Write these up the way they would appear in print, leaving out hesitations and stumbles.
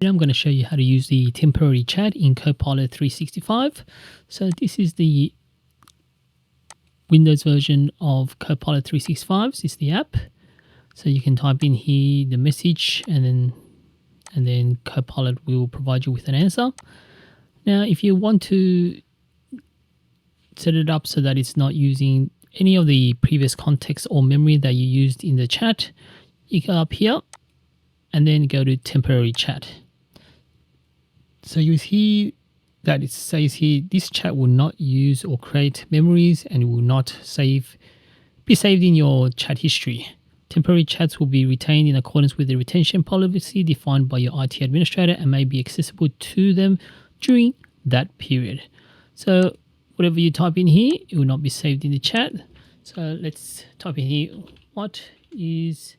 Now I'm going to show you how to use the temporary chat in Copilot 365. So this is the Windows version of Copilot 365. This is the app. So you can type in here the message and then Copilot will provide you with an answer. Now, if you want to set it up so that it's not using any of the previous context or memory that you used in the chat, you go up here and then go to temporary chat. So you see that it says here, this chat will not use or create memories and will not be saved in your chat history. Temporary chats will be retained in accordance with the retention policy defined by your IT administrator and may be accessible to them during that period. So whatever you type in here, it will not be saved in the chat. So let's type in here, what is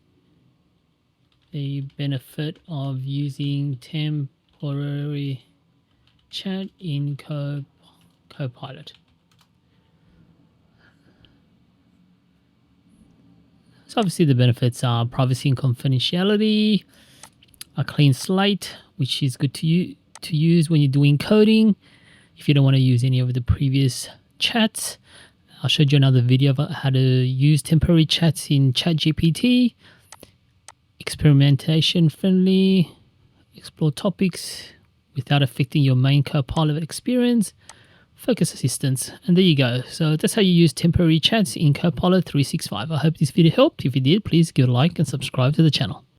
the benefit of using temporary chat in Copilot? So obviously the benefits are privacy and confidentiality, a clean slate, which is good to use when you're doing coding. If you don't want to use any of the previous chats, I showed you another video about how to use temporary chats in ChatGPT. Experimentation friendly, explore topics without affecting your main Copilot experience, focus assistance, and there you go. So that's how you use temporary chats in Copilot 365. I hope this video helped. If it did, please give a like and subscribe to the channel.